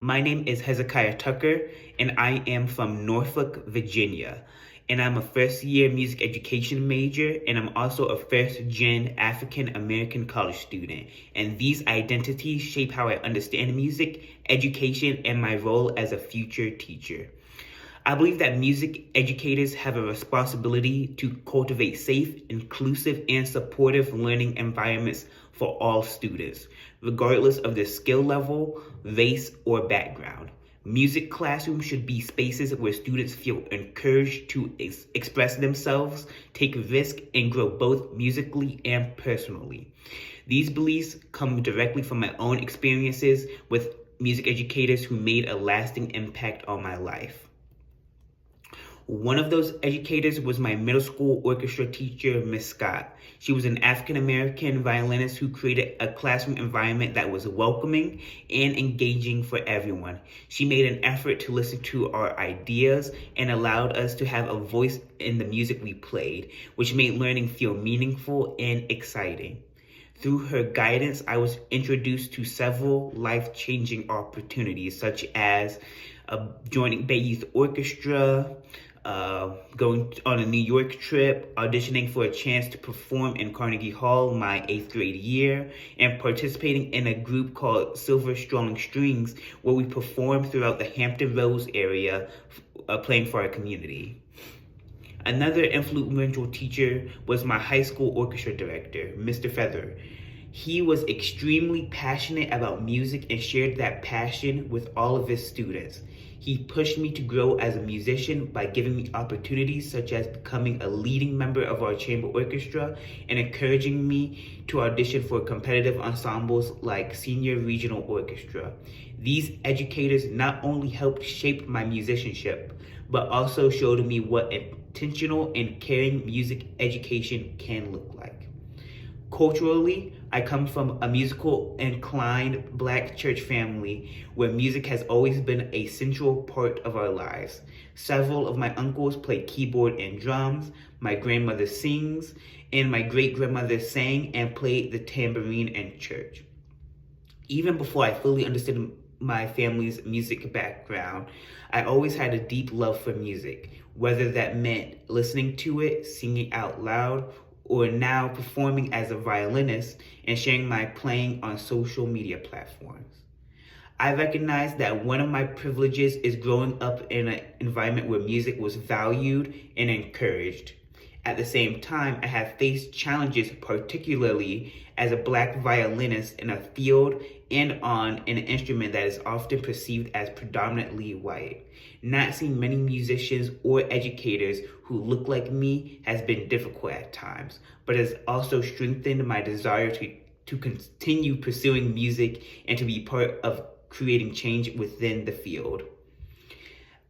My name is Hezekiah Tucker, and I am from Norfolk, Virginia. And I'm a first year music education major, and I'm also a first gen African American college student. And these identities shape how I understand music, education, and my role as a future teacher. I believe that music educators have a responsibility to cultivate safe, inclusive, and supportive learning environments for all students, regardless of their skill level, race, or background. Music classrooms should be spaces where students feel encouraged to express themselves, take risks, and grow both musically and personally. These beliefs come directly from my own experiences with music educators who made a lasting impact on my life. One of those educators was my middle school orchestra teacher, Miss Scott. She was an African American violinist who created a classroom environment that was welcoming and engaging for everyone. She made an effort to listen to our ideas and allowed us to have a voice in the music we played, which made learning feel meaningful and exciting. Through her guidance, I was introduced to several life-changing opportunities, such as joining Bay Youth Orchestra, going on a New York trip, auditioning for a chance to perform in Carnegie Hall my 8th grade year, and participating in a group called Silver Strong Strings, where we performed throughout the Hampton Roads area, playing for our community. Another influential teacher was my high school orchestra director, Mr. Feather. He was extremely passionate about music and shared that passion with all of his students. He pushed me to grow as a musician by giving me opportunities such as becoming a leading member of our chamber orchestra and encouraging me to audition for competitive ensembles like Senior Regional Orchestra. These educators not only helped shape my musicianship, but also showed me what intentional and caring music education can look like. Culturally, I come from a musical inclined Black church family where music has always been a central part of our lives. Several of my uncles play keyboard and drums, my grandmother sings, and my great grandmother sang and played the tambourine in church. Even before I fully understood my family's music background, I always had a deep love for music, whether that meant listening to it, singing out loud, or now performing as a violinist and sharing my playing on social media platforms. I recognize that one of my privileges is growing up in an environment where music was valued and encouraged. At the same time, I have faced challenges, particularly as a Black violinist in a field and on an instrument that is often perceived as predominantly white. Not seeing many musicians or educators who look like me has been difficult at times, but has also strengthened my desire to continue pursuing music and to be part of creating change within the field.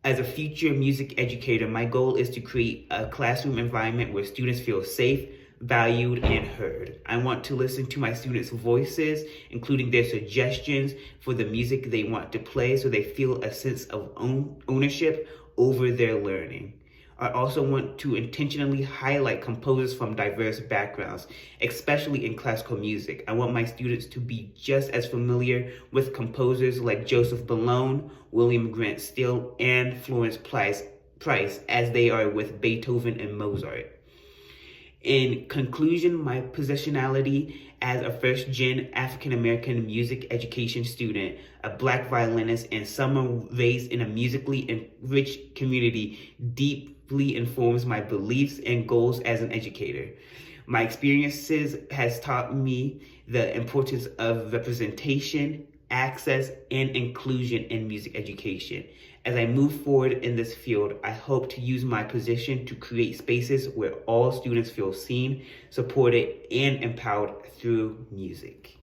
As a future music educator, my goal is to create a classroom environment where students feel safe, valued, and heard. I want to listen to my students' voices, including their suggestions for the music they want to play so they feel a sense of ownership over their learning. I also want to intentionally highlight composers from diverse backgrounds, especially in classical music. I want my students to be just as familiar with composers like Joseph Bellone, William Grant Still, and Florence Price as they are with Beethoven and Mozart. In conclusion, my positionality as a first-gen African-American music education student, a Black violinist, and someone raised in a musically enriched community deeply informs my beliefs and goals as an educator. My experiences has taught me the importance of representation, access, and inclusion in music education. As I move forward in this field, I hope to use my position to create spaces where all students feel seen, supported, and empowered through music.